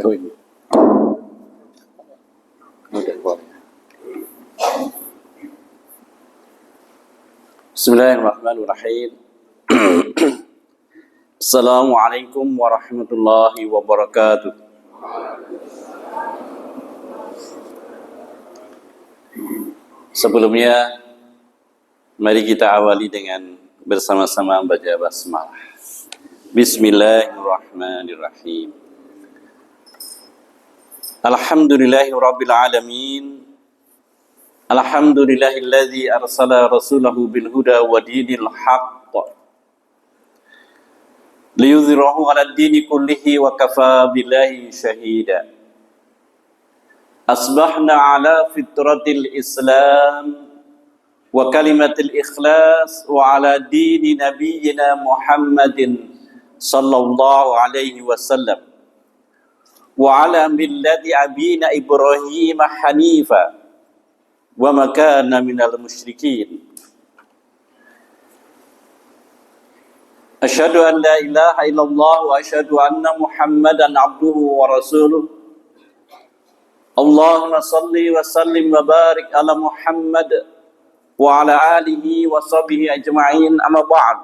Oh ini. Udah keluar. Bismillahirrahmanirrahim. Assalamualaikum warahmatullahi wabarakatuh. Sebelumnya, mari kita awali dengan bersama-sama membaca basmalah. Bismillahirrahmanirrahim. Alhamdulillahirabbil alamin. Alhamdulillahilladzi arsala rasulahu bil huda wa dinil haqq liyudhhirahu 'alad dini kullihi wa kafa billahi shahida. Asbahna 'ala fitratil Islam wa kalimatil ikhlas wa 'ala dini nabiyyina Muhammadin sallallahu alaihi wasallam wa 'ala millati abina Ibrahim hanifa wa ma kana minal musyrikin. Asyhadu an la ilaha illallah wa asyhadu anna Muhammadan abduhu wa rasuluh. Allahumma salli wa sallim wa barik ala Muhammad wa ala alihi wa sahbihi ajma'in, amma ba'd.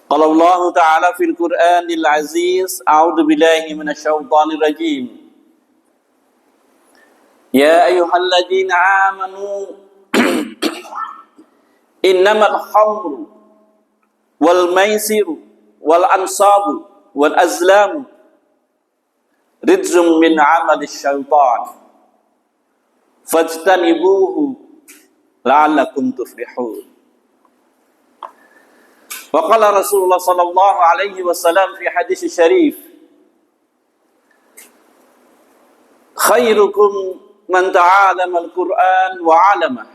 Qala Allah ta'ala fil Qur'anil aziz, a'udzu billahi minasy syaithanir rajim. Ya ayyuhalladzina amanu innamal khamru wal maisiru wal ansabu wal azlamu rijzum min 'amalis syaitan fajtanibuhu la'allakum tuflihun. Wa qala Rasulullah sallallahu alaihi wasallam fi hadis syarif, khairukum man ta'allama al-Qur'an wa 'allamah.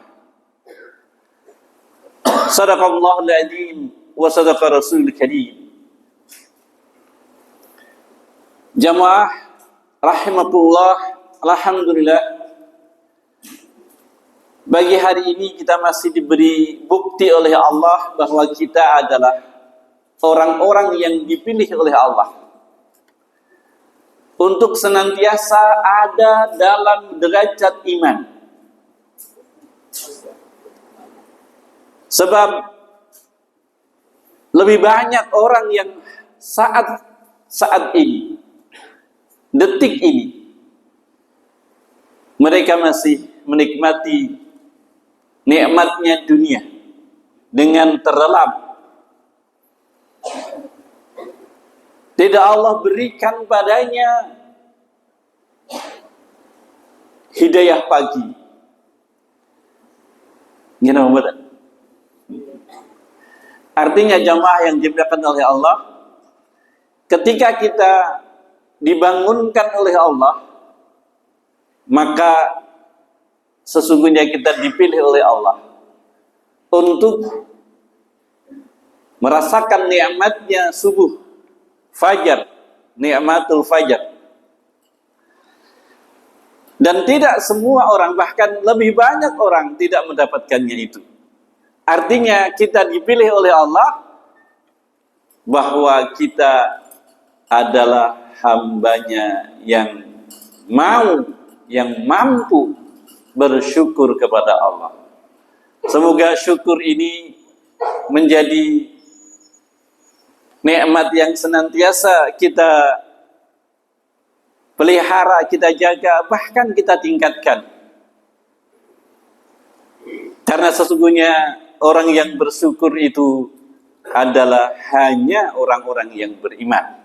Sadaqallahul adzim wa sadaqa rasulul karim. Jamaah rahimakumullah, alhamdulillah, bagi hari ini kita masih diberi bukti oleh Allah bahwa kita adalah orang-orang yang dipilih oleh Allah untuk senantiasa ada dalam derajat iman. Sebab lebih banyak orang yang saat ini, detik ini, mereka masih menikmati nikmatnya dunia dengan terlelap. Tidak Allah berikan padanya hidayah pagi. Gimana betul? Artinya jamaah yang dimuliakan oleh Allah, ketika kita dibangunkan oleh Allah, maka sesungguhnya kita dipilih oleh Allah untuk merasakan nikmatnya subuh, fajar, nikmatul fajar. Dan tidak semua orang, bahkan lebih banyak orang tidak mendapatkannya itu. Artinya kita dipilih oleh Allah bahwa kita adalah hambanya yang mampu bersyukur kepada Allah. Semoga syukur ini menjadi nikmat yang senantiasa kita pelihara, kita jaga, bahkan kita tingkatkan. Karena sesungguhnya orang yang bersyukur itu adalah hanya orang-orang yang beriman.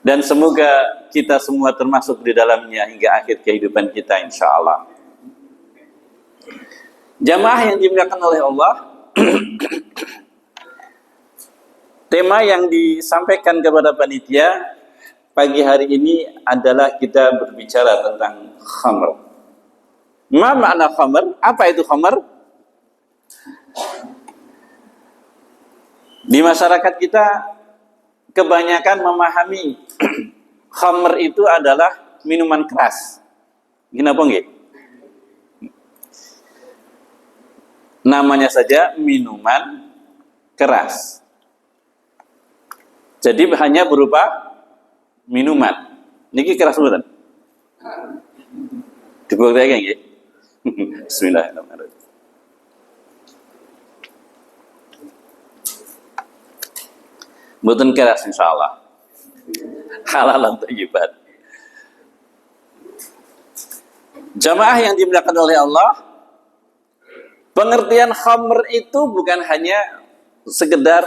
Dan semoga kita semua termasuk di dalamnya hingga akhir kehidupan kita, insya Allah. Jamaah yang dimuliakan oleh Allah, tema yang disampaikan kepada panitia pagi hari ini adalah kita berbicara tentang khamr. Ma makna khamr? Apa itu khamr? Di masyarakat kita kebanyakan memahami khamr itu adalah minuman keras. Kenapa nggih? Namanya saja minuman keras. Jadi hanya berupa minuman. Niki keras betul. Dibuktikan nggih. Bismillahirrahmanirrahim. Mboten keras insyaallah. Halal thayyibat. Jamaah yang dimuliakan oleh Allah, pengertian khamr itu bukan hanya sekedar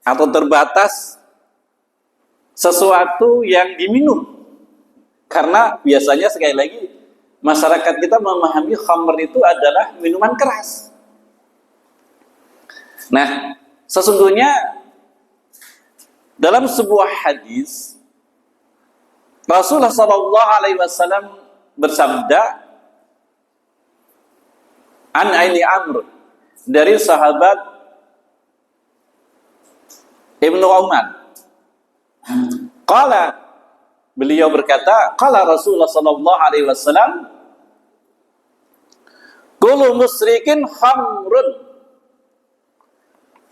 atau terbatas sesuatu yang diminum. Karena biasanya sekali lagi masyarakat kita memahami khamr itu adalah minuman keras. Nah, sesungguhnya dalam sebuah hadis Rasulullah SAW bersabda, an Aini Amr, dari sahabat Ibnu Umar. Qala, beliau berkata, qala Rasulullah SAW, kullu musrikin khamrun.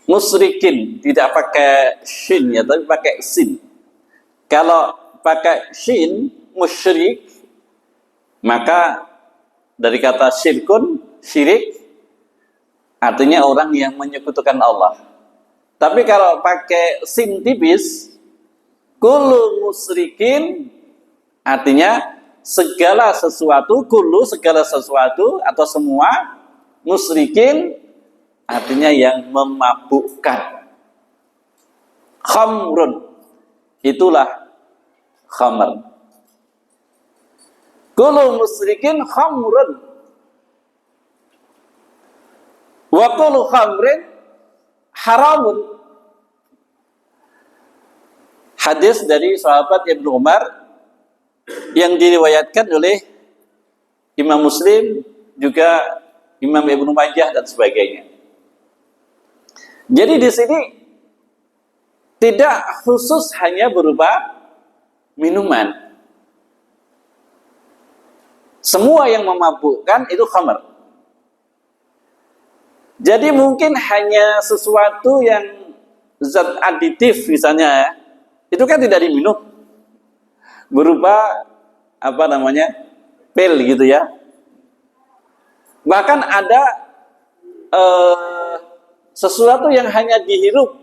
Musrikin tidak pakai shin ya, tapi pakai sin. Kalau pakai shin, musyrik, maka dari kata syirkun, syirik, artinya orang yang menyekutukan Allah. Tapi kalau pakai sin tipis, kullu musrikin, artinya segala sesuatu, kullu segala sesuatu atau semua, musrikin artinya yang memabukkan. Khamrun, itulah khamr. Kullu musrikin khamrun. Wa kullu khamrin haramun. Hadis dari sahabat Ibnu Umar yang diriwayatkan oleh Imam Muslim, juga Imam Ibnu Majah dan sebagainya. Jadi di sini tidak khusus hanya berupa minuman. Semua yang memabukkan itu khamr. Jadi mungkin hanya sesuatu yang zat aditif misalnya ya, itu kan tidak diminum. Berupa pil gitu ya. Bahkan ada sesuatu yang hanya dihirup.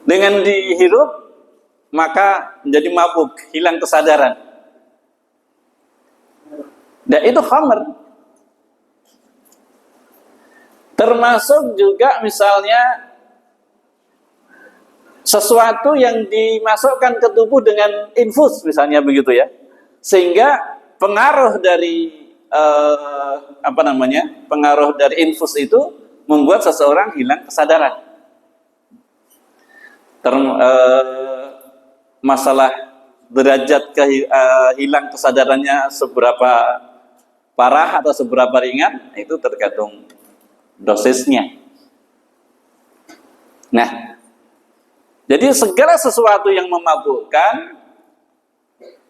Dengan dihirup maka menjadi mabuk, hilang kesadaran. Dan itu khamr. Termasuk juga misalnya sesuatu yang dimasukkan ke tubuh dengan infus misalnya begitu ya. Sehingga pengaruh dari pengaruh dari infus itu membuat seseorang hilang kesadaran. Masalah derajat hilang kesadarannya seberapa parah atau seberapa ringan, itu tergantung dosisnya. Nah, jadi segala sesuatu yang memabukkan,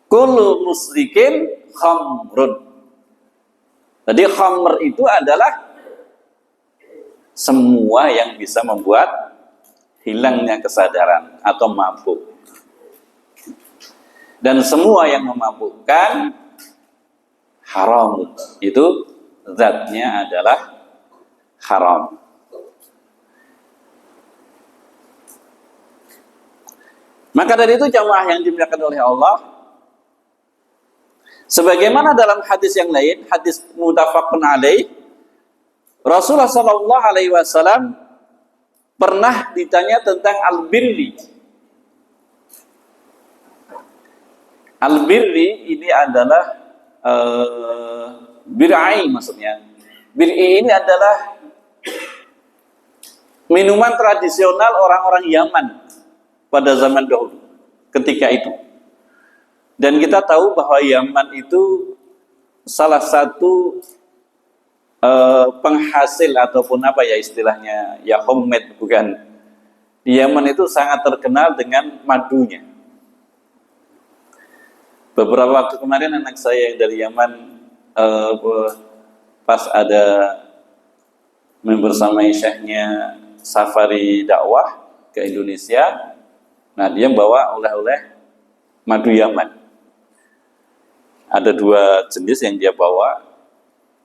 kullu musrikin khamrun. Jadi khamr itu adalah semua yang bisa membuat hilangnya kesadaran atau mabuk. Dan semua yang memabukkan haram. Itu zatnya adalah haram. Maka dari itu jamaah yang dimuliakan oleh Allah, sebagaimana dalam hadis yang lain, hadis muttafaqun alaih, Rasulullah SAW pernah ditanya tentang al-birri. Al-birri ini adalah bir'i maksudnya. Bir'i ini adalah minuman tradisional orang-orang Yaman pada zaman dahulu ketika itu. Dan kita tahu bahwa Yaman itu salah satu penghasil ataupun istilahnya ya homemade, bukan. Di Yaman itu sangat terkenal dengan madunya. Beberapa waktu kemarin anak saya yang dari Yaman pas ada membersamai syekhnya safari dakwah ke Indonesia. Nah, dia bawa oleh-oleh madu Yaman. Ada 2 jenis yang dia bawa.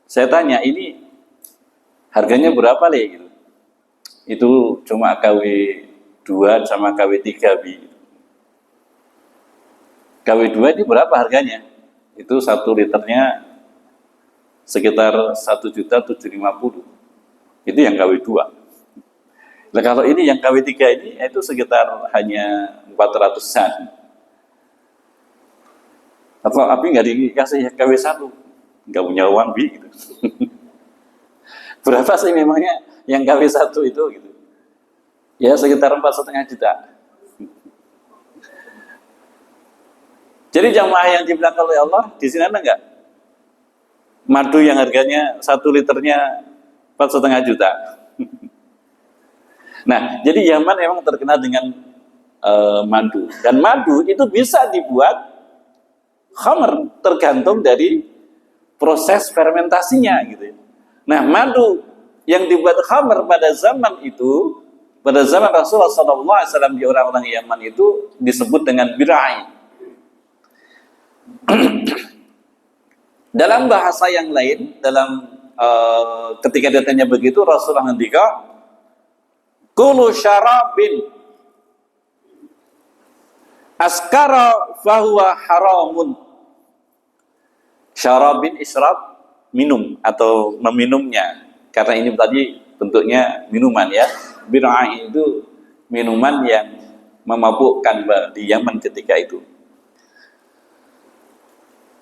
Saya tanya, ini harganya berapa, Le? Gitu. Itu cuma KW 2 sama KW 3 Bi. KW 2 ini berapa harganya? Itu 1 liternya sekitar 1.750.000. Itu yang KW 2. Nah, kalau ini yang KW 3 ini itu sekitar hanya 400-an. Atau Abi nggak dikasih KW 1, nggak punya uang Bi gitu. Berapa sih memangnya yang KW 1 itu gitu? Ya sekitar 4,5 juta. Jadi jamaah yang dibilang oleh Allah di sini ada nggak? Madu yang harganya 1 liternya 4,5 juta. Nah, jadi Yaman memang terkenal dengan madu. Dan madu itu bisa dibuat khamr, tergantung dari proses fermentasinya gitu. Nah, madu yang dibuat khamr pada zaman itu, pada zaman Rasulullah SAW di orang-orang Yaman itu disebut dengan birai. Dalam bahasa yang lain, dalam ketika ditanya begitu, Rasulullah ngendika, "Kulu syarabin askara fahuwa haramun." Syarabin isyrab, minum atau meminumnya. Karena ini tadi bentuknya minuman ya. Bir'ah itu minuman yang memabukkan di Yaman ketika itu.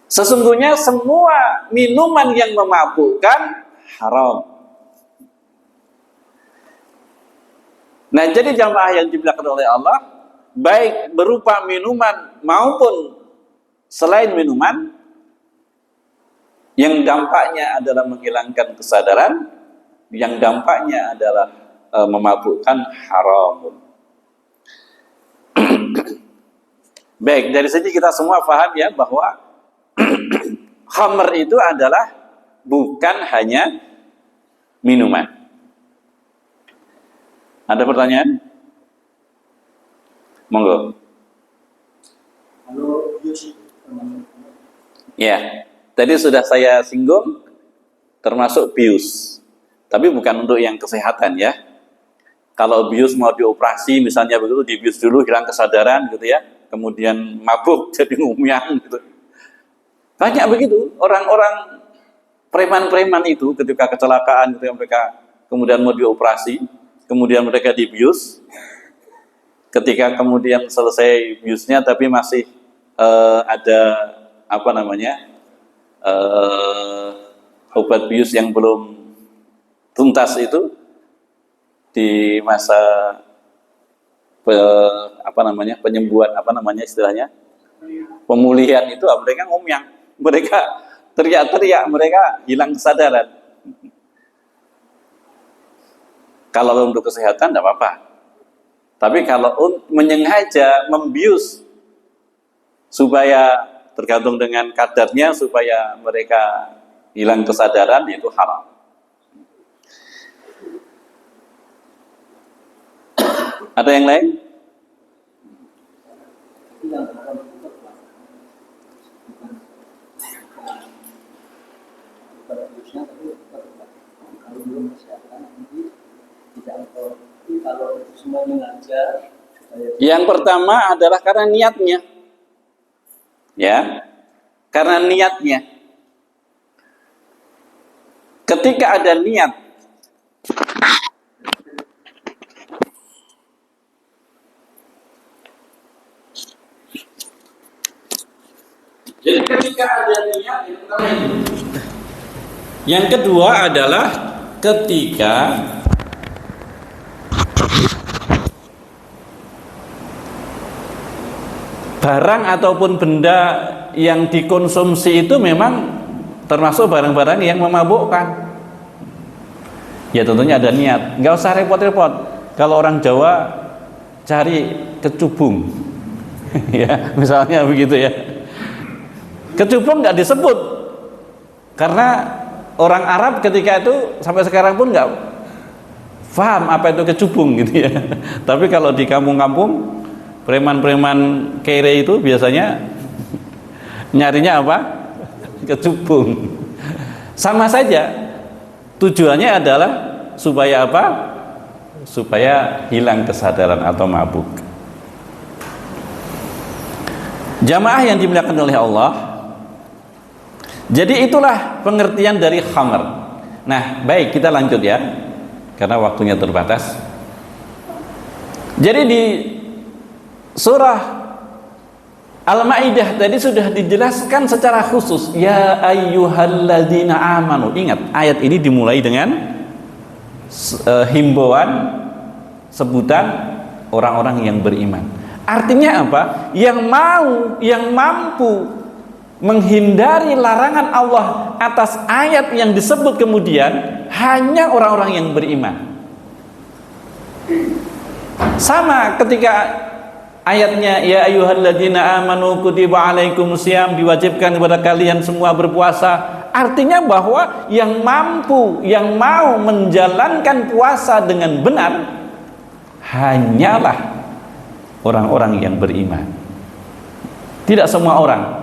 Sesungguhnya semua minuman yang memabukkan haram. Nah, jadi jamaah yang dibilangkan oleh Allah, baik berupa minuman maupun selain minuman, yang dampaknya adalah menghilangkan kesadaran, yang dampaknya adalah memabukkan haram. Baik, dari sini kita semua paham ya bahwa khamr itu adalah bukan hanya minuman. Ada pertanyaan? Monggo. Ya, tadi sudah saya singgung, termasuk bius. Tapi bukan untuk yang kesehatan ya. Kalau bius mau dioperasi, misalnya begitu, dibius dulu hilang kesadaran gitu ya, kemudian mabuk jadi ngumyang gitu. Banyak begitu orang-orang preman-preman itu ketika kecelakaan gitu, mereka kemudian mau dioperasi, kemudian mereka dibius. Ketika kemudian selesai biusnya, tapi masih ada apa namanya obat bius yang belum tuntas itu di masa penyembuhan istilahnya pemulihan itu, mereka ngomyang, mereka teriak-teriak, mereka hilang kesadaran. Kalau untuk kesehatan tidak apa-apa, tapi kalau menyengaja membius supaya tergantung dengan kadarnya supaya mereka hilang kesadaran, itu haram. Ada yang lain? Yang pertama adalah karena niatnya. Ya. Karena niatnya. Ketika ada niat jadi ketika ada niat yang pertama itu. Yang kedua adalah ketika barang ataupun benda yang dikonsumsi itu memang termasuk barang-barang yang memabukkan. Ya tentunya ada niat. Nggak usah repot-repot. Kalau orang Jawa cari kecubung, ya misalnya begitu ya. Kecubung nggak disebut karena orang Arab ketika itu sampai sekarang pun nggak paham apa itu kecubung gitu ya. Tapi kalau di kampung-kampung preman-preman kere itu biasanya nyarinya apa? Kecubung. Sama saja, tujuannya adalah supaya apa? Supaya hilang kesadaran atau mabuk. Jamaah yang dimuliakan oleh Allah, jadi itulah pengertian dari khamr. Nah, baik, kita lanjut ya, karena waktunya terbatas. Jadi di surah Al-Maidah tadi sudah dijelaskan secara khusus, ya ayyuhalladzina amanu. Ingat, ayat ini dimulai dengan himbauan, sebutan orang-orang yang beriman. Artinya apa? Yang mampu menghindari larangan Allah atas ayat yang disebut kemudian hanya orang-orang yang beriman. Sama ketika ayatnya ya ayyuhalladzina amanu kutiba alaikumusiyam, diwajibkan kepada kalian semua berpuasa. Artinya bahwa yang mampu, yang mau menjalankan puasa dengan benar hanyalah orang-orang yang beriman. Tidak semua orang.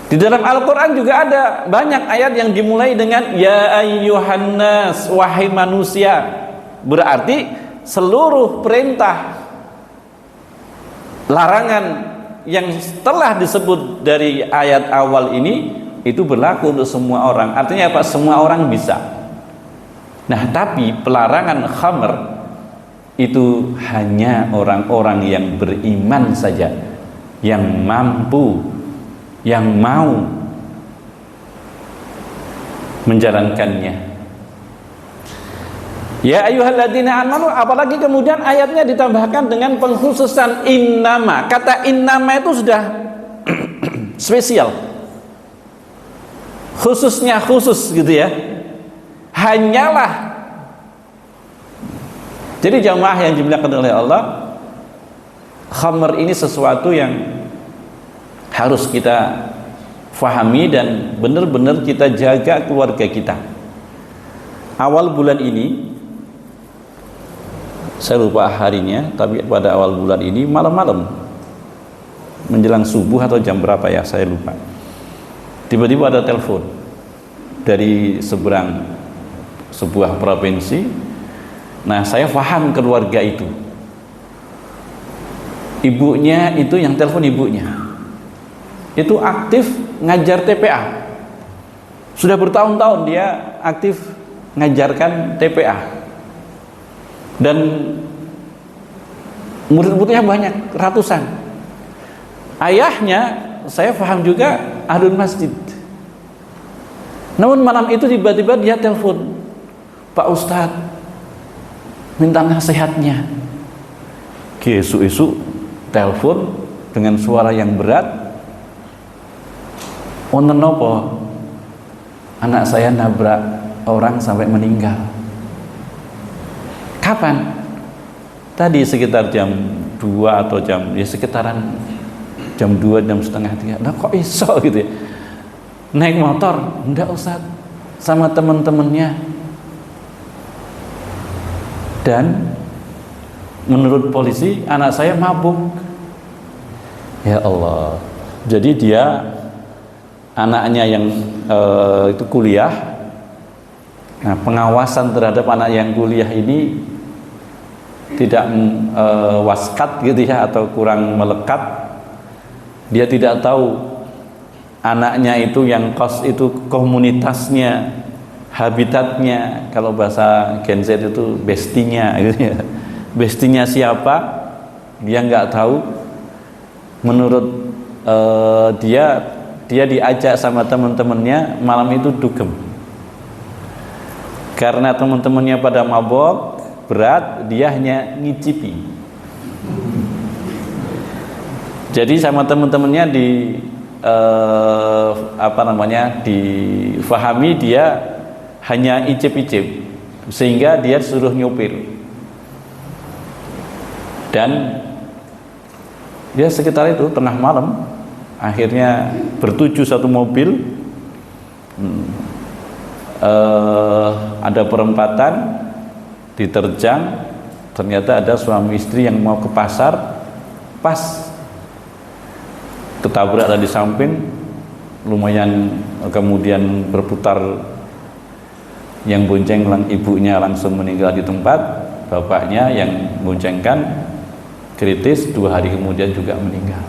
Di dalam Al-Quran juga ada banyak ayat yang dimulai dengan ya ayyuhannas, wahai manusia. Berarti seluruh perintah, larangan yang telah disebut dari ayat awal ini itu berlaku untuk semua orang. Artinya apa? Semua orang bisa. Nah, tapi pelarangan khamr itu hanya orang-orang yang beriman saja yang mampu, yang mau menjalankannya. Ya ayyuhalladzina amanu, apalagi kemudian ayatnya ditambahkan dengan pengkhususan innama. Kata innama itu sudah spesial, khususnya khusus gitu ya. Hanyalah. Jadi jamaah yang dimuliakan oleh Allah, khamr ini sesuatu yang harus kita fahami dan benar-benar kita jaga keluarga kita. Awal bulan ini, saya lupa harinya, tapi pada awal bulan ini malam-malam menjelang subuh atau jam berapa ya, saya lupa, tiba-tiba ada telepon dari seberang sebuah provinsi. Nah, saya paham keluarga itu, ibunya itu, yang telepon ibunya itu aktif ngajar TPA, sudah bertahun-tahun dia aktif ngajarkan TPA dan murid-muridnya banyak, ratusan. Ayahnya saya paham juga ahlul masjid. Namun malam itu tiba-tiba dia telepon, Pak Ustadz minta nasihatnya. Esuk-esuk telepon dengan suara yang berat, wonten napa? Anak saya nabrak orang sampai meninggal. Kapan? Tadi sekitar jam 2 atau jam, ya sekitaran jam 2, jam setengah 3. Nah kok iso gitu ya? Naik motor? Enggak Ustaz, sama teman-temannya. Dan menurut polisi anak saya mabuk. Ya Allah. Jadi dia, anaknya yang itu kuliah. Nah, pengawasan terhadap anak yang kuliah ini tidak waskat gitu ya, atau kurang melekat. Dia tidak tahu anaknya itu yang kos itu komunitasnya, habitatnya, kalau bahasa Gen Z itu bestinya gitu ya. Bestinya siapa dia nggak tahu. Menurut dia diajak sama teman-temannya malam itu dugem karena teman-temannya pada mabok berat, dia hanya ngicipi. Jadi sama teman-temannya difahami dia hanya icip-icip, sehingga dia suruh nyupir. Dan dia sekitar itu tengah malam akhirnya bertuju satu mobil, ada perempatan, diterjang, ternyata ada suami istri yang mau ke pasar, pas ketabrak dari samping, lumayan kemudian berputar, yang bonceng ibunya langsung meninggal di tempat, bapaknya yang boncengkan kritis, 2 hari kemudian juga meninggal.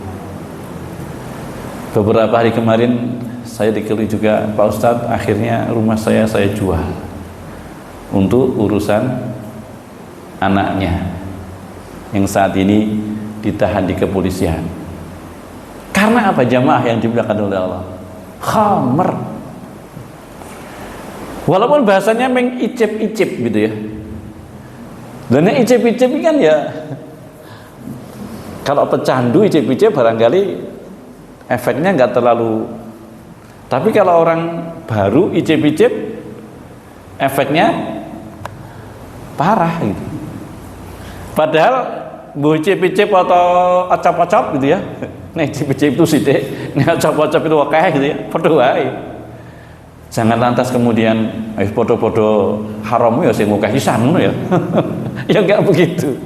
Beberapa hari kemarin saya dikelilingi juga, Pak Ustadz, akhirnya rumah saya jual untuk urusan anaknya yang saat ini ditahan di kepolisian. Karena apa jamaah yang dimuliakan oleh Allah? Khamr. Walaupun bahasanya mengicip-icip gitu ya. Dan yang icip-icip ini kan ya, kalau pecandu icip-icip barangkali efeknya nggak terlalu. Tapi kalau orang baru icip-icip efeknya parah gitu. Padahal bu icip-icip atau acap-acap gitu ya. Nah icip-icip itu sih deh, nah acap-acap itu kayak gitu ya, podo wae. Jangan lantas kemudian podo-podo haram ya sing ngukeh pisan ya. Ya enggak begitu.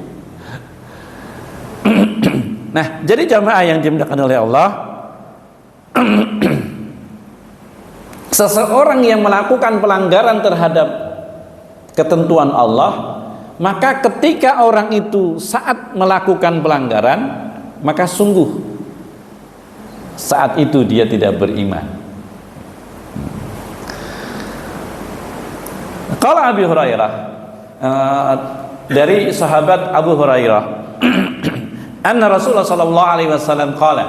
Nah, jadi jamaah yang dimuliakan oleh Allah, seseorang yang melakukan pelanggaran terhadap ketentuan Allah, maka ketika orang itu saat melakukan pelanggaran, maka sungguh saat itu dia tidak beriman. Qala Abi Hurairah, dari sahabat Abu Hurairah, anna Rasulullah sallallahu alaihi wasallam qala,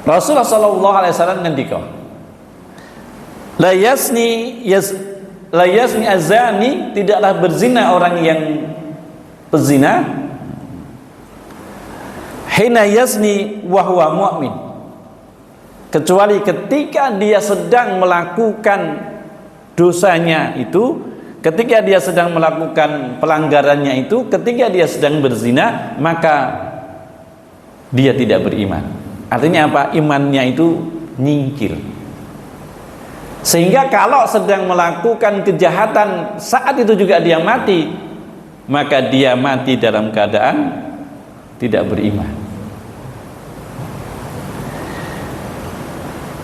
Rasulullah sallallahu alaihi wasallam ngendika, la yasni azani, tidaklah berzina orang yang pezina, hina yazni wa huwa mu'min, kecuali ketika dia sedang melakukan dosanya itu, ketika dia sedang melakukan pelanggarannya itu, ketika dia sedang berzina, maka dia tidak beriman. Artinya apa? Imannya itu nyingkir. Sehingga kalau sedang melakukan kejahatan saat itu juga dia mati, maka dia mati dalam keadaan tidak beriman.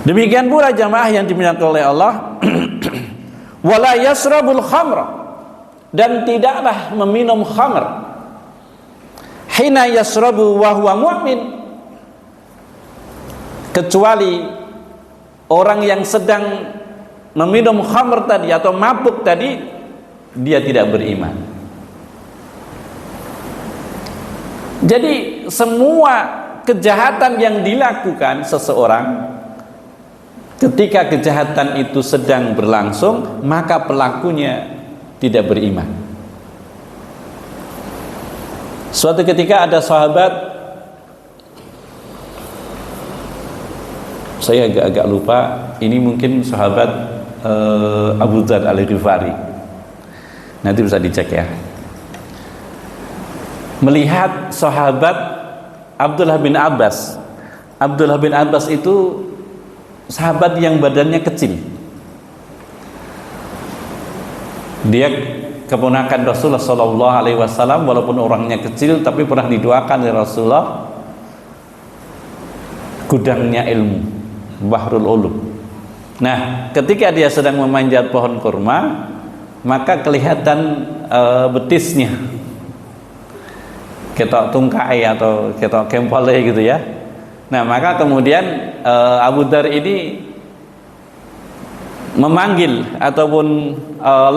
Demikian pula jamaah yang dimuliakan oleh Allah, wala yasrabul khamra, dan tidaklah meminum khamr, hina yasrabu wa huwa mu'min, kecuali orang yang sedang meminum khamr tadi atau mabuk tadi dia tidak beriman. Jadi semua kejahatan yang dilakukan seseorang, ketika kejahatan itu sedang berlangsung, maka pelakunya tidak beriman. Suatu ketika ada sahabat, saya agak lupa, ini mungkin sahabat Abu Dzar Al-Ghifari, nanti bisa dicek ya, melihat sahabat Abdullah bin Abbas. Abdullah bin Abbas itu sahabat yang badannya kecil. Dia keponakan Rasulullah sallallahu alaihi wasallam, walaupun orangnya kecil tapi pernah didoakan oleh Rasulullah gudangnya ilmu, bahrul ulum. Nah, ketika dia sedang memanjat pohon kurma, maka kelihatan betisnya, ketok tungkai atau ketok kempole gitu ya. Nah, maka kemudian Abu Dzar ini memanggil ataupun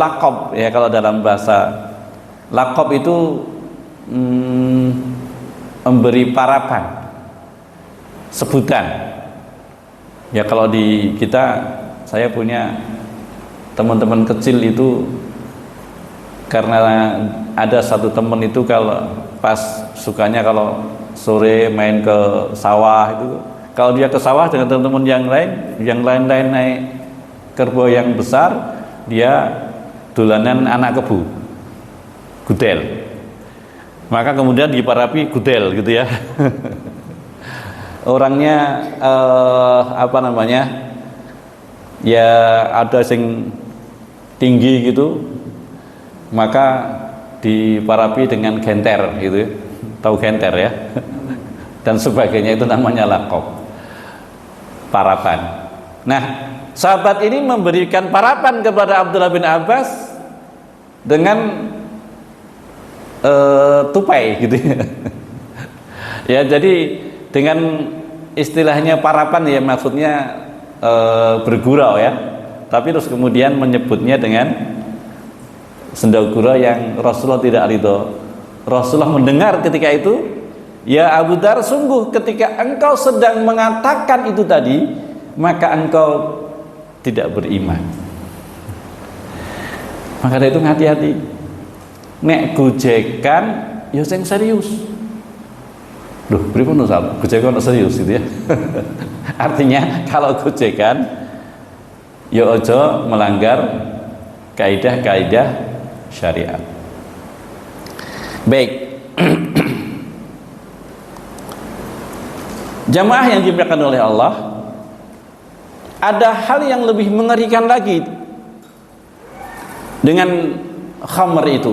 laqab ya, kalau dalam bahasa laqab itu memberi parapan, sebutan. Ya kalau di kita, saya punya teman-teman kecil itu, karena ada satu teman itu kalau pas sukanya kalau sore main ke sawah itu, kalau dia ke sawah dengan teman-teman yang lain naik kerbau yang besar, dia dolanan anak kebu, gudel. Maka kemudian diparapi gudel gitu ya. Orangnya apa namanya? Ya ada sing tinggi gitu, maka diparapi dengan genter gitu, tahu genter ya, dan sebagainya, itu namanya laqab, parapan. Nah, sahabat ini memberikan parapan kepada Abdullah bin Abbas dengan tupai gitu ya. Ya, jadi dengan istilahnya parapan ya, maksudnya bergurau ya, tapi terus kemudian menyebutnya dengan sendal gurau yang Rasulullah tidak ridho. Rasulullah mendengar ketika itu, ya Abu Dar, sungguh ketika engkau sedang mengatakan itu tadi, maka engkau tidak beriman. Maka dari itu hati-hati, nek gojekan ya sing serius. Loh, pripun to Sal? Gojekan serius gitu ya. Artinya kalau gojekan ya ojo melanggar kaidah-kaidah syariat. Baik. Jamaah yang dimuliakan oleh Allah, ada hal yang lebih mengerikan lagi dengan khamr itu.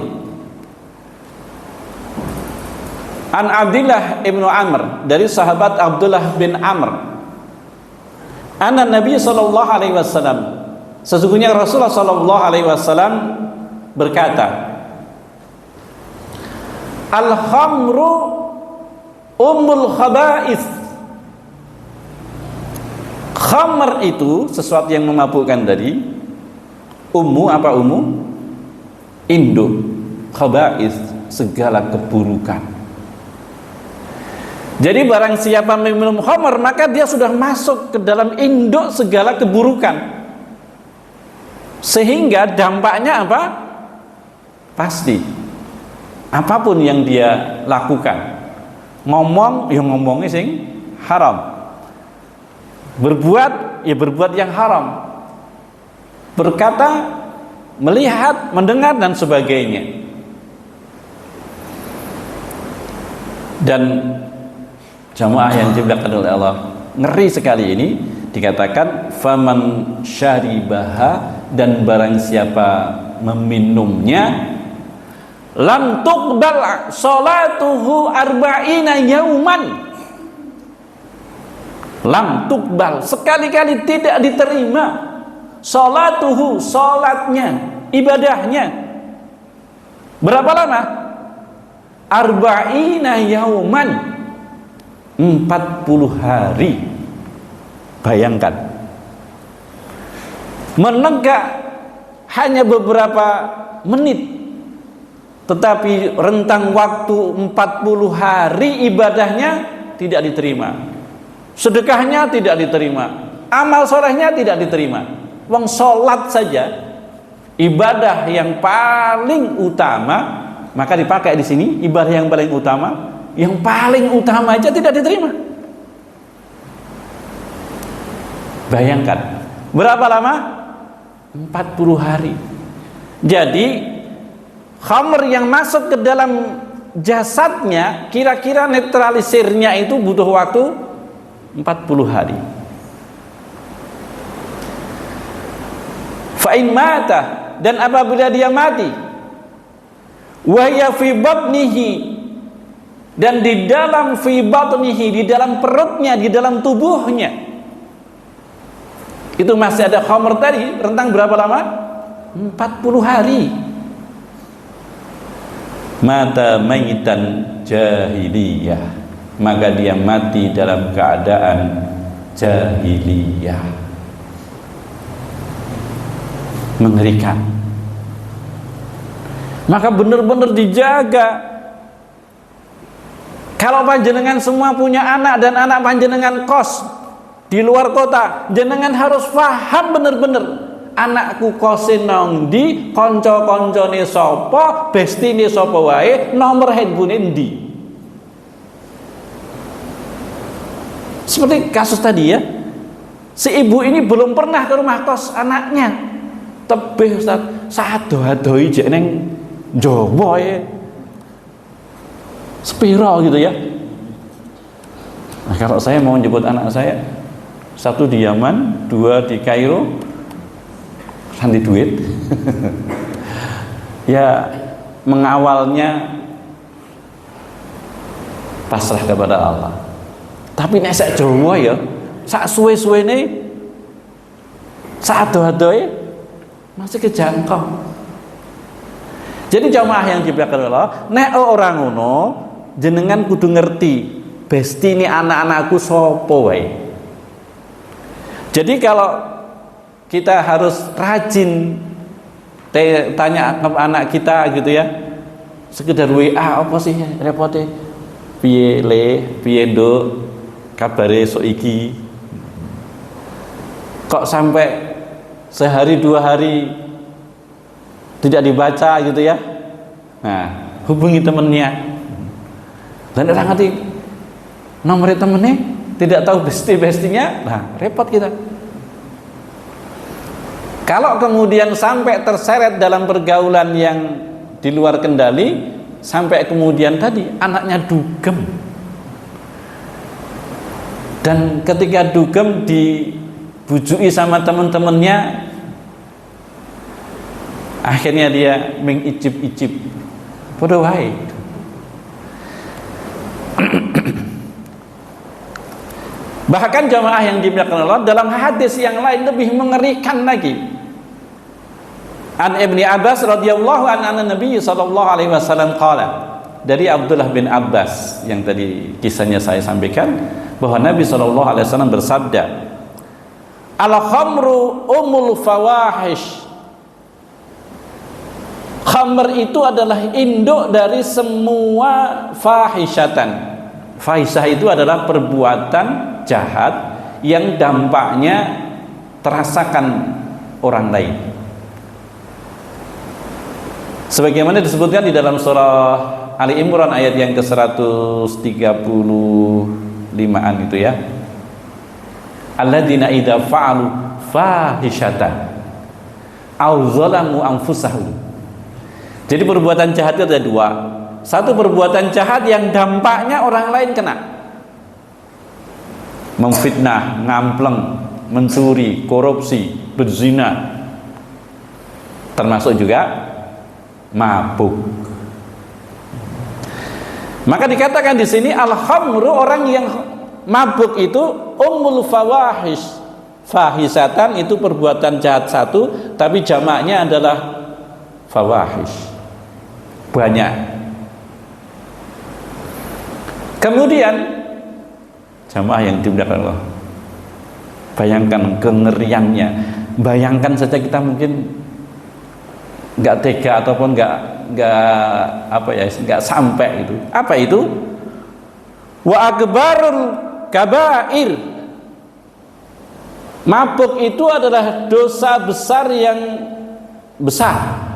An Abdullah ibnu Amr, dari sahabat Abdullah bin Amr, anna Nabi sallallahu alaihi wasallam, sesungguhnya Rasulullah sallallahu alaihi wasallam berkata, al-khamru ummul khaba'is. Khamr itu sesuatu yang memabukkan tadi. Ummu, apa ummu? Induk. Khaba'is, segala keburukan. Jadi barang siapa meminum khamr, maka dia sudah masuk ke dalam induk segala keburukan. Sehingga dampaknya apa? Pasti. Apapun yang dia lakukan, ngomong, ya ngomongnya sing haram. Berbuat, ya berbuat yang haram. Berkata, melihat, mendengar, dan sebagainya. Dan jamaah yang dimuliakan oleh Allah, ngeri sekali ini. Dikatakan faman syaribaha, dan barang siapa meminumnya, lam tuqbal salatuhu arba'ina yauman. Lam tuqbal, sekali-kali tidak diterima, salatuhu, salatnya, ibadahnya. Berapa lama? Arba'ina yauman, 40 hari. Bayangkan, menegak hanya beberapa menit, tetapi rentang waktu 40 hari ibadahnya tidak diterima, sedekahnya tidak diterima, amal solehnya tidak diterima. Wong sholat saja, ibadah yang paling utama, maka dipakai di sini ibadah yang paling utama, yang paling utama aja tidak diterima. Bayangkan, berapa lama? 40 hari. Jadi khamr yang masuk ke dalam jasadnya, kira-kira netralisirnya itu butuh waktu 40 hari. Fa'in mata, dan apabila dia mati, wahya fi batnihi, dan di dalam fi batnihi, di dalam perutnya, di dalam tubuhnya, itu masih ada khamr tadi, rentang berapa lama? 40 hari. Mata maitan jahiliyah, maka dia mati dalam keadaan jahiliyah. Mengerikan. Maka benar-benar dijaga. Kalau panjenengan semua punya anak, dan anak panjenengan kos di luar kota, jenengan harus paham bener-bener, anakku kose nang ndi, kanca-kancane sapa, bestine sapa wae, nomor handphone ndi. Seperti kasus tadi ya, si ibu ini belum pernah ke rumah kos anaknya, tebih Ustaz, sado-adoi jek ning Jawa ya, spiro gitu ya. Nah, kalau saya mau nyebut anak saya, 1 di Yaman, 2 di Kairo, nanti duit. ya mengawalnya pasrah kepada Allah. Tapi nek sak Jawa ya, sak suwe-suwene, sak ado-adoe masih kejangkau. Jadi jamaah yang dibelakang Allah, nek orang ngono jenengan kudu ngerti, besti ini anak-anakku sopo wae. Jadi kalau kita harus rajin tanya ke anak kita gitu ya, sekedar WA apa sih repotnya, piye le, piye nduk, kabare sok iki, kok sampai sehari 2 hari tidak dibaca gitu ya. Nah, hubungi temennya. Dan orang ngerti nomor temennya, tidak tahu besti-bestinya, nah repot kita. Kalau kemudian sampai terseret dalam pergaulan yang di luar kendali, sampai kemudian tadi anaknya dugem, dan ketika dugem dibujui sama teman-temannya, akhirnya dia mengicip-icip, bodoh wae. Bahkan jamaah yang dimuliakan Allah, dalam hadis yang lain lebih mengerikan lagi. An Ibni Abbas radhiyallahu anhu Nabi sallallahu alaihi wasallam qala, dari Abdullah bin Abbas yang tadi kisahnya saya sampaikan, bahwa Nabi sallallahu alaihi wasallam bersabda, al khamru umul fawahish. Khamr itu adalah induk dari semua fahishatan. Fahisyah itu adalah perbuatan jahat yang dampaknya terasakan orang lain. Sebagaimana disebutkan di dalam surah Ali Imran ayat yang ke-135-an itu ya. Alladzina idza fa'alu fahishatan aw zalamu anfusahum. Jadi perbuatan jahat itu ada 2. Satu, perbuatan jahat yang dampaknya orang lain kena. Memfitnah, ngampleng, mencuri, korupsi, berzina. Termasuk juga mabuk. Maka dikatakan di sini al-khamru, orang yang mabuk itu ummul fawahish. Fahisatan itu perbuatan jahat satu, tapi jamaknya adalah fawahish. Banyak. Kemudian jamaah yang dimuliakan Allah, bayangkan kengeriannya. Bayangkan saja kita mungkin nggak tega ataupun nggak sampai itu. Apa itu? Wa akbarul kabair. Mabuk itu adalah dosa besar yang besar.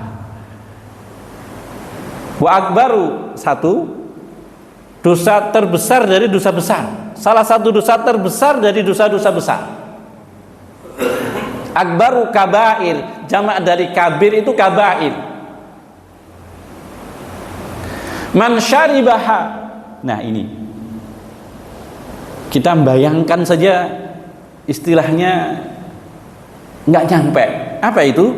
Wa akbaru, satu, dosa terbesar dari dosa besar. Salah satu dosa terbesar dari dosa-dosa besar. Akbaru kabair, jamak dari kabir itu kabair. Man syaribaha. Nah ini, kita bayangkan saja istilahnya nggak nyampe. Apa itu?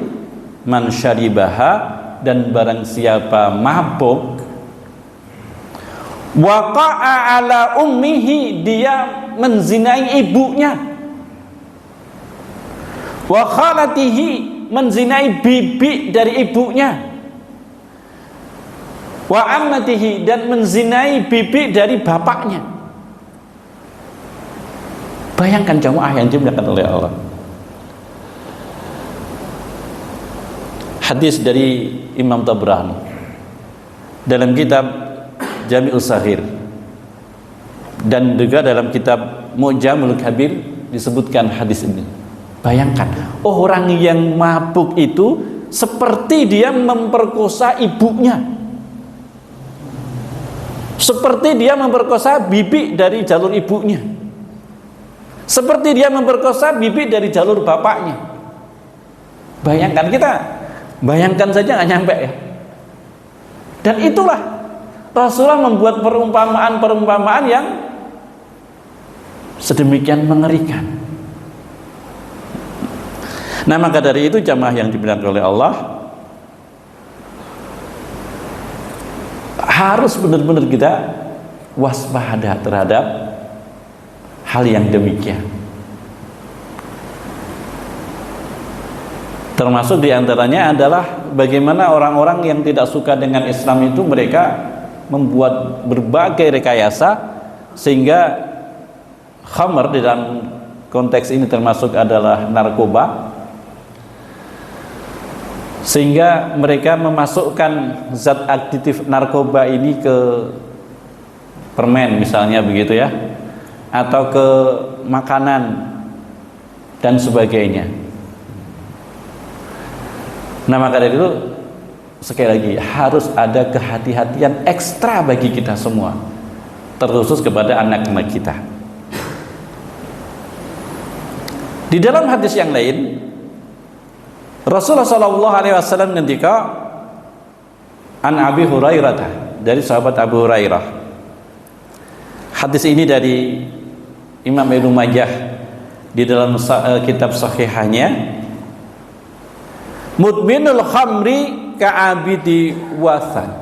Man syaribaha, dan barang siapa mabuk, waqa'a ala ummihi, dia menzinai ibunya, wa khalatihi, menzinai bibi dari ibunya, wa ammatihi, dan menzinai bibi dari bapaknya. Bayangkan jamaah yang dimuliakan oleh Allah. Hadis dari Imam Tabrani dalam kitab Jami'us Saghir, dan juga dalam kitab Mu'jamul Kabir disebutkan hadis ini. Bayangkan, orang yang mabuk itu seperti dia memperkosa ibunya, seperti dia memperkosa bibi dari jalur ibunya, seperti dia memperkosa bibi dari jalur bapaknya. Bayangkan, kita bayangkan saja nggak nyampe ya. Dan itulah Rasulullah membuat perumpamaan-perumpamaan yang sedemikian mengerikan. Nah maka dari itu jamaah yang dibilang oleh Allah, Harus benar-benar kita waspada terhadap hal yang demikian. Termasuk diantaranya adalah bagaimana orang-orang yang tidak suka dengan Islam itu mereka membuat berbagai rekayasa sehingga khamr di dalam konteks ini termasuk adalah narkoba, sehingga mereka memasukkan zat aktif narkoba ini ke permen misalnya begitu ya, atau ke makanan dan sebagainya. Nah maka dari itu sekali lagi harus ada kehati-hatian ekstra bagi kita semua, terkhusus kepada anak-anak kita. Di dalam hadis yang lain Rasulullah SAW ngendika an Abi Hurairah, dari sahabat Abu Hurairah. Hadis ini dari Imam Ibnu Majah di dalam kitab sahihahnya. Mudminul khamri ka'abidi wasan.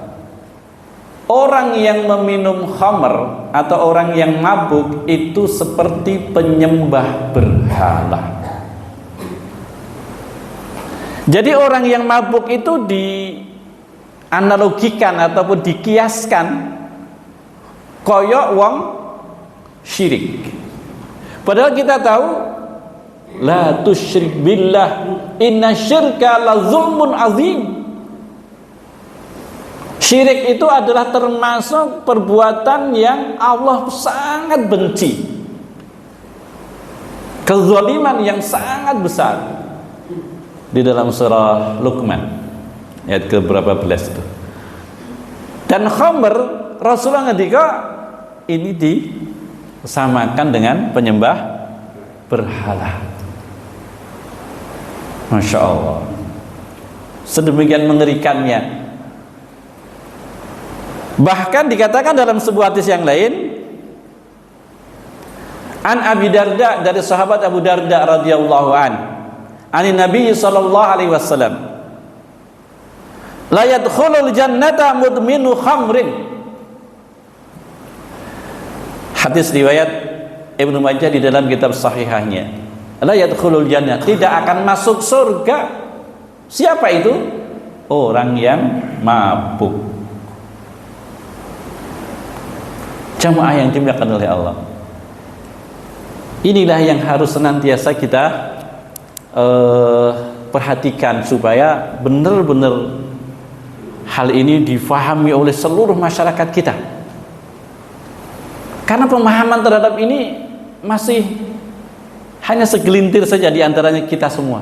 Orang yang meminum khamr atau orang yang mabuk itu seperti penyembah berhala. Jadi orang yang mabuk itu dianalogikan ataupun dikiaskan koyok wong syirik. Padahal kita tahu la tusyrik billah inna syirka la zulmun azim. Syirik itu adalah termasuk perbuatan yang Allah sangat benci, kezaliman yang sangat besar. Di dalam surah Luqman ayat ke berapa belas itu. Dan khamr Rasulullah ngendika ini disamakan dengan penyembah berhala. Masya Allah, sedemikian mengerikannya. Bahkan dikatakan dalam sebuah hadis yang lain, an Abi Darda, dari sahabat Abu Darda radhiyallahu an, ani Nabi sallallahu alaihi wasallam, la yadkhulul jannata mudminu khamrin. Hadis riwayat Ibnu Majah di dalam kitab sahihahnya. La yadkhulul jannah, tidak akan masuk surga. Siapa itu? Orang yang mabuk. Jamaah yang dimuliakan oleh Allah, inilah yang harus senantiasa kita perhatikan supaya benar-benar hal ini difahami oleh seluruh masyarakat kita. Karena pemahaman terhadap ini masih hanya segelintir saja di antaranya kita semua.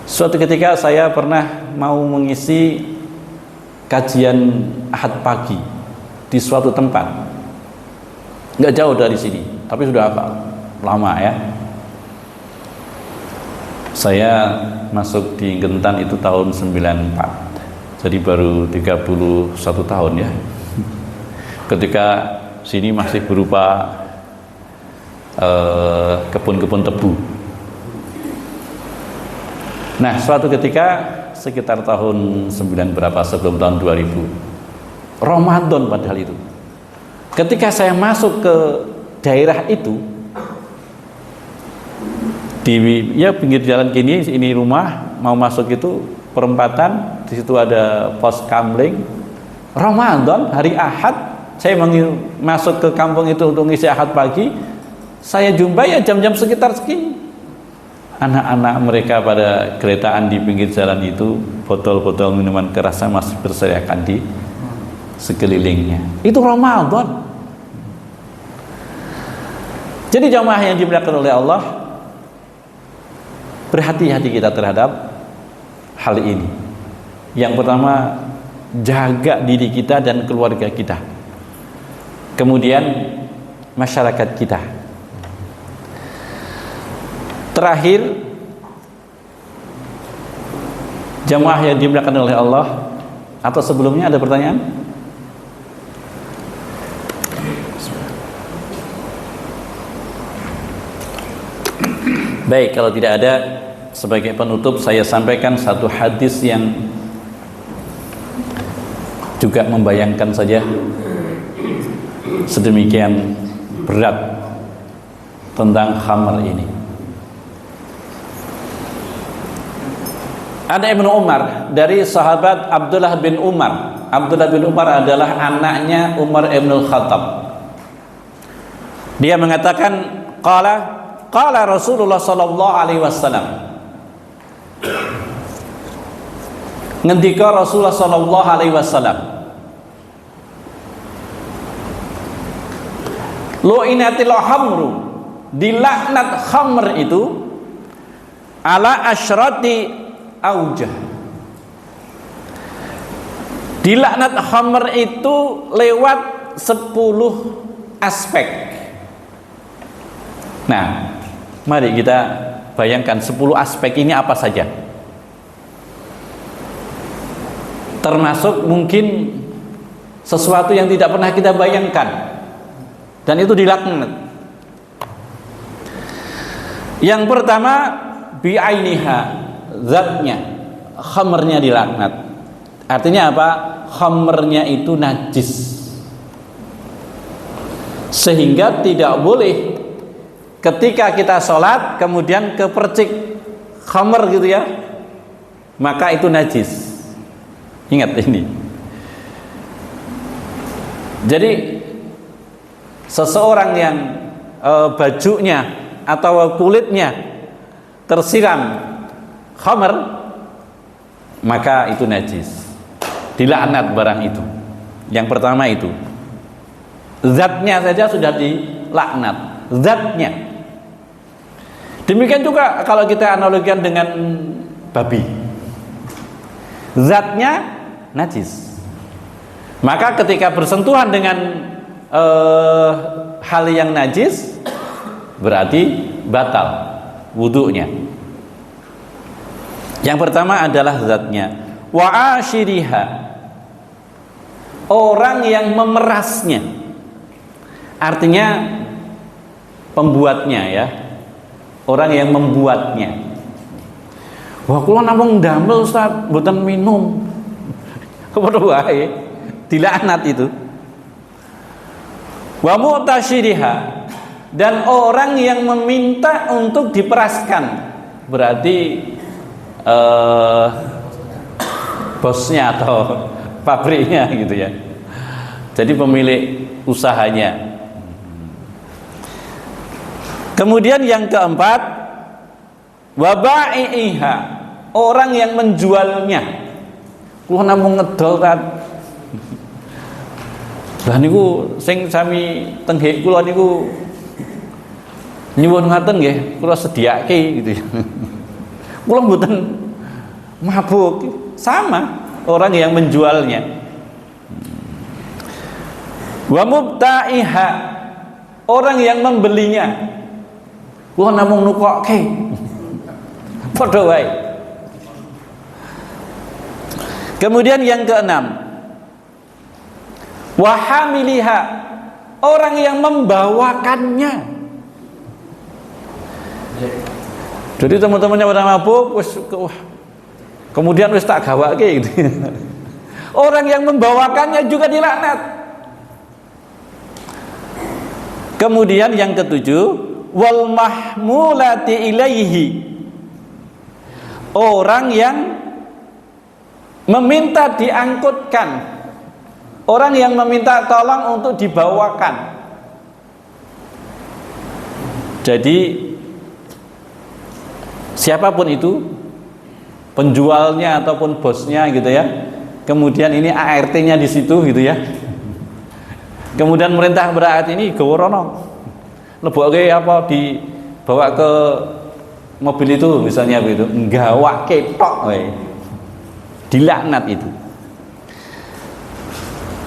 Suatu ketika saya pernah mau mengisi kajian Ahad pagi di suatu tempat, nggak jauh dari sini, tapi sudah lama ya. Saya masuk di Gentan itu tahun 94, jadi baru 31 tahun ya. Ketika sini masih berupa kebun-kebun tebu. Nah, suatu ketika sekitar tahun 9 berapa, sebelum tahun 2000, Ramadan padahal itu, ketika saya masuk ke daerah itu, di pinggir jalan gini, ini rumah, mau masuk itu perempatan, di situ ada pos kamling. Ramadan hari Ahad, saya masuk ke kampung itu untuk ngisi Ahad pagi. Saya jumpai ya jam-jam sekitar segini, anak-anak mereka pada keretaan di pinggir jalan itu, botol-botol minuman keras masih berserakan di sekelilingnya. Itu Ramadan. Jadi jamaah yang dimuliakan oleh Allah, berhati-hati kita terhadap hal ini. Yang pertama, jaga diri kita dan keluarga kita. Kemudian masyarakat kita. Terakhir, jamaah yang dimuliakan oleh Allah, atau sebelumnya ada pertanyaan? Baik, kalau tidak ada, sebagai penutup saya sampaikan satu hadis yang juga membayangkan saja sedemikian berat tentang khamr ini. Ada Ibnu Umar dari sahabat Abdullah bin Umar. Abdullah bin Umar adalah anaknya Umar ibn Khattab. Dia mengatakan, qala Rasulullah sallallahu alaihi wasallam. Ngendika Rasulullah sallallahu alaihi wasallam, lu'inatil khamru, dilaknat khamr itu ala asyrati aujah. Dilaknat khamr itu lewat 10 aspek. Nah, mari kita bayangkan 10 aspek ini apa saja. Termasuk mungkin sesuatu yang tidak pernah kita bayangkan, dan itu dilaknat. Yang pertama, bi'ainiha, zatnya, khamrnya dilaknat. Artinya apa? Khamrnya itu najis, sehingga tidak boleh ketika kita sholat kemudian kepercik khamr gitu ya, maka itu najis. Ingat ini. Jadi seseorang yang bajunya atau kulitnya tersiram khamr, maka itu najis, dilaknat barang itu. Yang pertama itu, zatnya saja sudah dilaknat, zatnya. Demikian juga kalau kita analogikan dengan babi, zatnya najis, maka ketika bersentuhan dengan hal yang najis berarti batal wudunya. Yang pertama adalah zatnya. Wa ashiriha, orang yang memerasnya, artinya pembuatnya ya, orang yang membuatnya. Wah, kula namung ndamel Ustaz, mboten minum. Kepada wae dilaknat itu. Wa mu'tasyiriha, dan orang yang meminta untuk diperaskan, berarti bosnya atau pabriknya gitu ya. Jadi pemilik usahanya. Kemudian yang keempat, wa ba'iha, orang yang menjualnya. Kulo namung ngedol kan. Lah niku sing sami tenggek kula niku nyuwun ngaten nggih, kula sediake gitu ya. Kula mboten mabuk. Sama orang yang menjualnya. Wa mubta'iha, orang yang membelinya. Kula namung nukokke. Padha wae. Kemudian yang keenam, wa hamiliha, orang yang membawakannya. Jadi teman-temannya pada mabuk, kemudian wis tak gawake gitu. Orang yang membawakannya juga dilaknat. Kemudian yang ketujuh, wal mahmulati ilaihi, orang yang meminta diangkutkan, orang yang meminta tolong untuk dibawakan. Jadi siapapun itu, penjualnya ataupun bosnya gitu ya, kemudian ini ART-nya di situ gitu ya, kemudian merintah berat ini goworono leboke apa, dibawa ke mobil itu misalnya begitu, nggawak ketok dilaknat itu.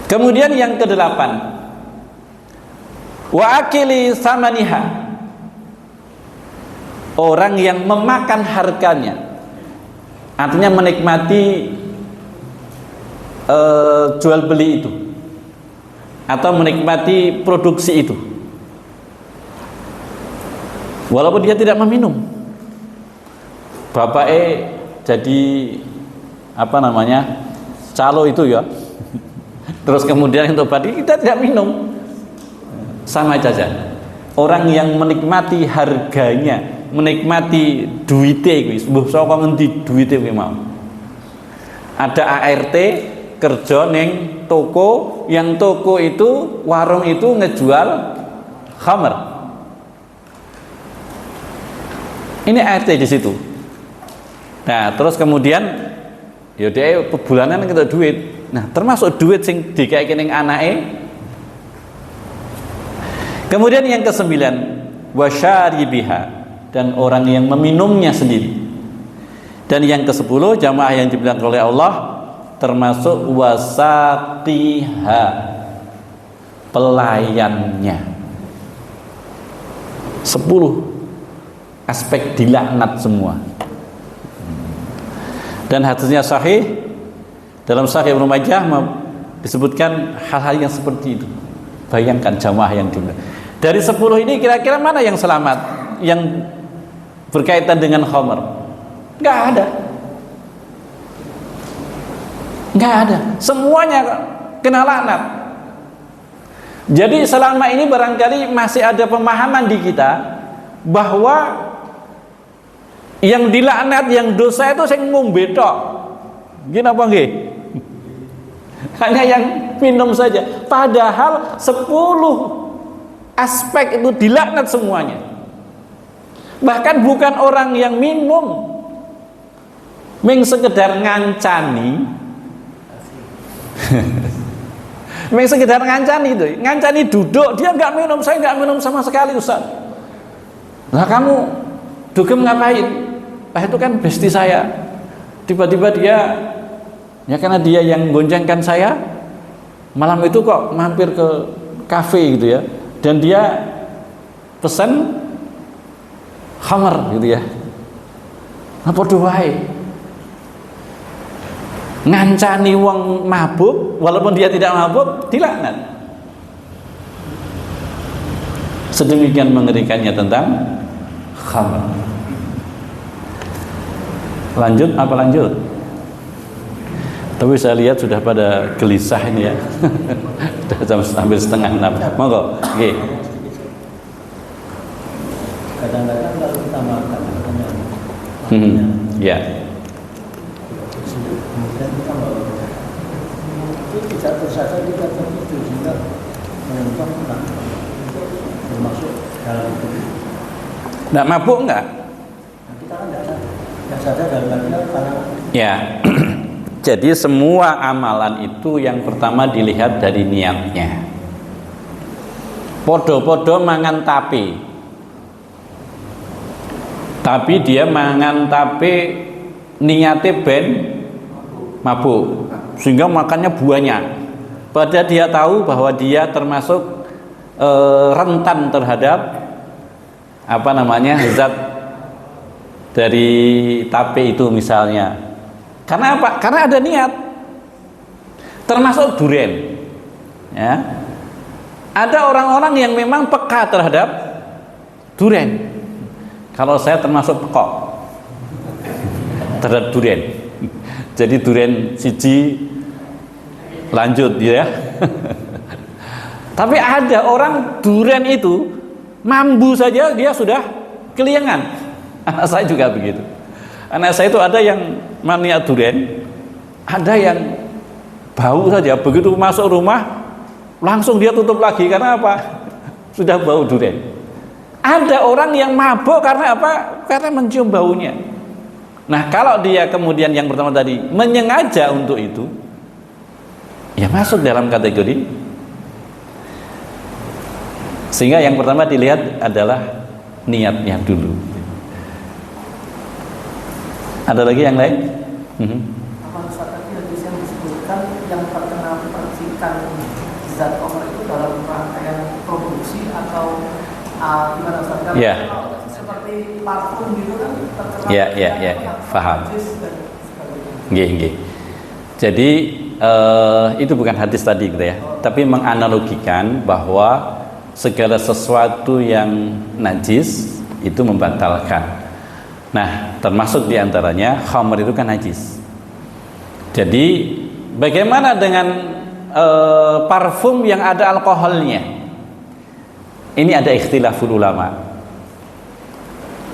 Kemudian yang kedelapan, wa akili samaniha, orang yang memakan harganya, artinya menikmati jual beli itu atau menikmati produksi itu, walaupun dia tidak meminum. Bapaknya jadi apa namanya, calo itu ya, Terus kemudian untuk tadi kita tidak minum, sama saja. Orang yang menikmati harganya, menikmati duitnya, mbuh saka ngendi duitnya kuwi mau. Ada ART kerja neng toko, yang toko itu, warung itu ngejual khamr. Ini ART di situ. Nah, terus kemudian ya dia bulanan kita duit. Nah, termasuk duit sing dikaiki ning anake. Kemudian yang ke-9, wasyaribiha, dan orang yang meminumnya sendiri. Dan yang ke-10, jamaah yang dibilang oleh Allah, termasuk wasaqiha, pelayannya. 10 aspek dilaknat semua. Dan hadisnya sahih, dalam Sahih Ibnu Majah disebutkan hal-hal yang seperti itu. Bayangkan jamaah yang dibilang. Dari 10 ini kira-kira mana yang selamat, yang berkaitan dengan khamr? Enggak ada. Enggak ada. Semuanya kena laknat. Jadi selama ini barangkali masih ada pemahaman di kita bahwa yang dilaknat, yang dosa itu sing ngombe tok. Gini apa nggih? Hanya yang minum saja. Padahal 10 aspek itu dilaknat semuanya. Bahkan bukan orang yang minum, ming sekedar ngancani. Ming sekedar ngancani itu, ngancani duduk, dia nggak minum, saya nggak minum sama sekali Ustaz. Nah kamu dugem ngapain? Itu kan besti saya. Tiba-tiba dia, ya karena dia yang goncengkan saya, malam itu kok mampir ke kafe gitu ya, dan dia pesan khamar gitu ya. Apa doae? Ngancani wong mabuk, walaupun dia tidak mabuk, dilaknat. Sedemikian mengerikannya tentang khamar. Lanjut apa lanjut? Tapi saya lihat sudah pada gelisah ini ya. Sudah jam hampir setengah 6. Monggo. Nggih. Kadang-kadang kalau kita makan Ya. kemudian kita itu tidak tersadar kita tertidur sehingga menonton untuk termasuk dalam itu. Nggak mabuk nggak? Nah, kita kan tidak sadar dalam artinya karena Ya. Jadi semua amalan itu yang pertama dilihat dari niatnya. Podo-podo mangan tapi dia mangan tapi niate ben mabuk, sehingga makannya banyak. Padahal dia tahu bahwa dia termasuk rentan terhadap zat dari tape itu misalnya. Karena apa? Karena ada niat. Termasuk duren. Ya. Ada orang-orang yang memang peka terhadap duren. Kalau saya termasuk pekok terhadap duren. Jadi duren siji lanjut ya. Tapi ada orang duren itu mambu saja dia sudah keliengan. Anak saya juga begitu. Anak saya itu ada yang mania duren, ada yang bau saja. Begitu masuk rumah langsung dia tutup lagi karena apa? Sudah bau duren. Ada orang yang mabuk karena apa? Karena mencium baunya. Nah, kalau dia kemudian yang pertama tadi menyengaja untuk itu, ya masuk dalam kategori. Sehingga yang pertama dilihat adalah niatnya dulu. Ada lagi yang lain? apa tadi yang disebutkan yang terkena percikan zat khamr itu dalam rangkaian produksi atau gimana Ustaz? Ya. Seperti parfum gitu kan terkena. Ya, paham. Nggih. Jadi itu bukan hadis tadi gitu ya, tapi menganalogikan bahwa segala sesuatu yang najis itu membatalkan. Nah, termasuk diantaranya khamr itu kan najis. Jadi bagaimana dengan parfum yang ada alkoholnya. Ini ada ikhtilaful ulama.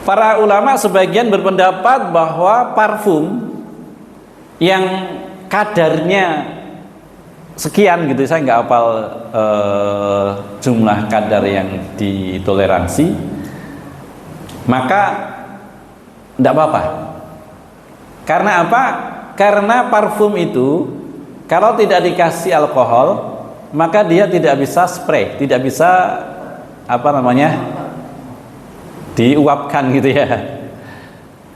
Para ulama sebagian berpendapat bahwa parfum yang kadarnya sekian gitu, saya nggak hafal jumlah kadar yang ditoleransi, maka tidak apa-apa. Karena apa? Karena parfum itu kalau tidak dikasih alkohol, maka dia tidak bisa spray, tidak bisa diuapkan gitu ya.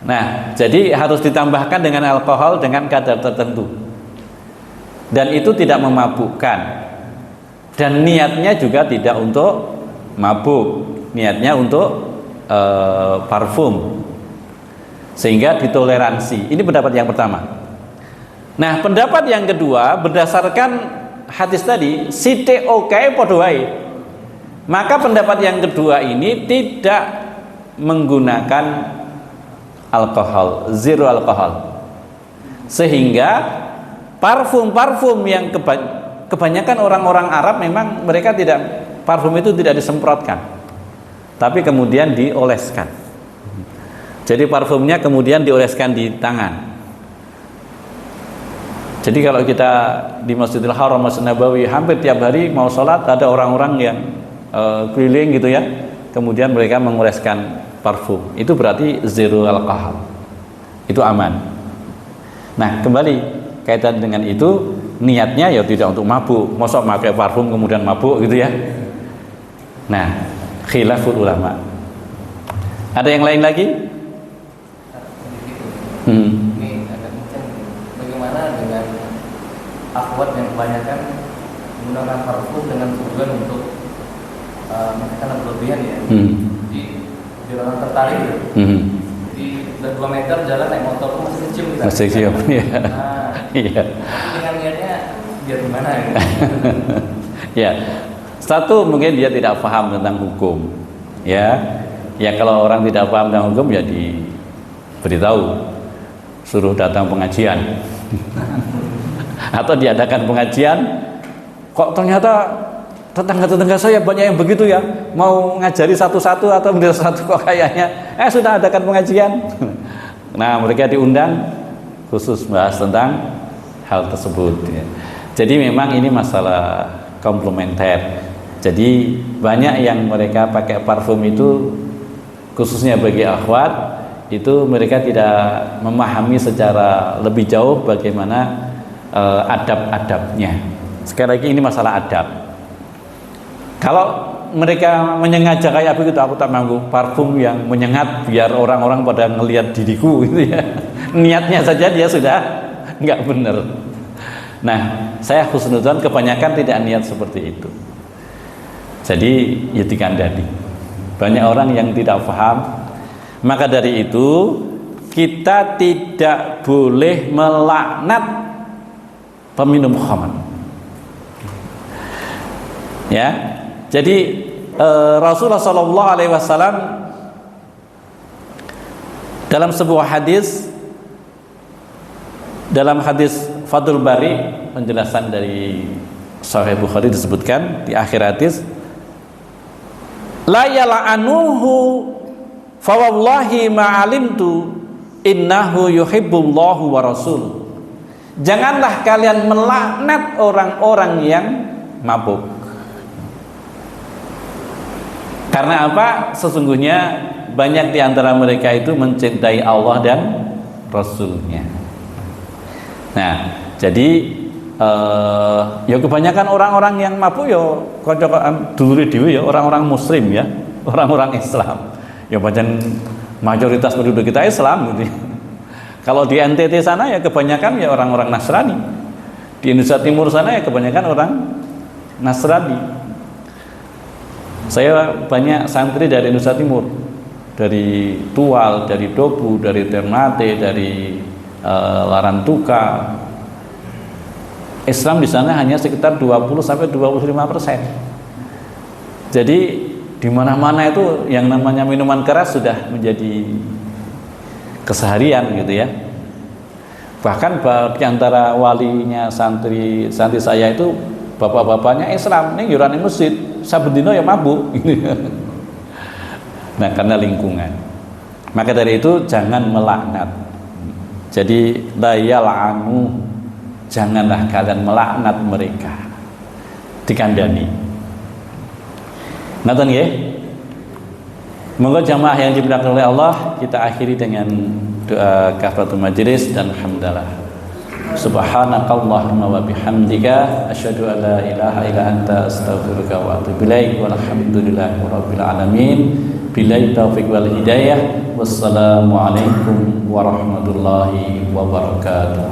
Nah, jadi harus ditambahkan dengan alkohol dengan kadar tertentu. Dan itu tidak memabukkan. Dan niatnya juga tidak untuk mabuk, niatnya untuk parfum. Sehingga ditoleransi. Ini pendapat yang pertama. Nah, pendapat yang kedua berdasarkan hadis tadi, sithik oke padha wae. Maka pendapat yang kedua ini tidak menggunakan alkohol, zero alkohol, sehingga parfum-parfum yang kebanyakan orang-orang Arab memang mereka tidak, parfum itu tidak disemprotkan, tapi kemudian dioleskan. Jadi parfumnya kemudian dioleskan di tangan. Jadi kalau kita di Masjidil Haram, Masjid Nabawi, hampir tiap hari mau sholat ada orang-orang yang keliling gitu ya, kemudian mereka mengoleskan parfum. Itu berarti zero alkohol, itu aman. Nah, kembali kaitan dengan itu, niatnya ya tidak untuk mabuk. Masa pakai parfum kemudian mabuk gitu ya. Nah, khilaful ulama. Ada yang lain lagi? Ini agak mungkin bagaimana dengan akhwat yang kebanyakan menggunakan parfum dengan tujuan untuk menekan berlebihan ya. Jadi orang tertarik ya. Jadi udah 2 meter jalan naik motor tuh masih kecium kita. Masih kecium, iya. Nah, Iya. dengan niatnya biar gimana ya? Ya, satu mungkin dia tidak paham tentang hukum, ya. Ya kalau orang tidak paham tentang hukum ya diberitahu, suruh datang pengajian, atau diadakan pengajian. Kok ternyata tetangga-tetangga saya banyak yang begitu ya, mau ngajari satu-satu atau menjadi satu kok kayaknya sudah adakan pengajian. Nah, mereka diundang khusus bahas tentang hal tersebut ya. Jadi memang ini masalah komplementer. Jadi banyak yang mereka pakai parfum itu khususnya bagi akhwat, itu mereka tidak memahami secara lebih jauh bagaimana adab-adabnya. Sekali lagi ini masalah adab. Kalau mereka menyengaja kayak begitu, aku tak mampu parfum yang menyengat biar orang-orang pada ngelihat diriku gitu ya. Niatnya saja dia sudah nggak benar. Nah, saya husnudzon kebanyakan tidak niat seperti itu. Jadi ya dikandani. Banyak orang yang tidak paham. Maka dari itu kita tidak boleh melaknat peminum khamr. Ya. Jadi Rasulullah SAW dalam sebuah hadis, dalam hadis Fathul Bari, penjelasan dari Sahih Bukhari disebutkan di akhir hadis, la yala'anuhu fa wallahi ma alimtu innahu yuhibbullahu wa rasuluh. Janganlah kalian melaknat orang-orang yang mabuk. Karena apa? Sesungguhnya banyak di antara mereka itu mencintai Allah dan Rasul-Nya. Nah, jadi ya kebanyakan orang-orang yang mabuk ya kocok dulure dhewe ya orang-orang muslim ya, orang-orang Islam. Ya macam mayoritas penduduk kita Islam gitu. Kalau di NTT sana ya kebanyakan ya orang-orang Nasrani. Di Indonesia Timur sana ya kebanyakan orang Nasrani. Saya banyak santri dari Indonesia Timur, dari Tual, dari Dobu, dari Ternate, dari Larantuka. Islam di sana hanya sekitar 20-25%. Jadi di mana-mana itu yang namanya minuman keras sudah menjadi keseharian gitu ya. Bahkan di antara walinya santri saya itu bapak-bapaknya Islam ning yurane masjid, saben dina ya mabuk. Nah, karena lingkungan. Maka dari itu jangan melaknat. Jadi la yal'anu, janganlah kalian melaknat mereka. Dikandani. Ngoten nggih? Monggo jamaah yang diberkahi oleh Allah, kita akhiri dengan doa kafaratul majelis dan hamdalah. Subhanakallahumma wa bihamdika asyhadu an la ilaha illa anta astaghfiruka wa atubu ilaik walhamdulillahi rabbil alamin. Billahi taufiq wal hidayah. Wassalamu alaikum warahmatullahi wabarakatuh.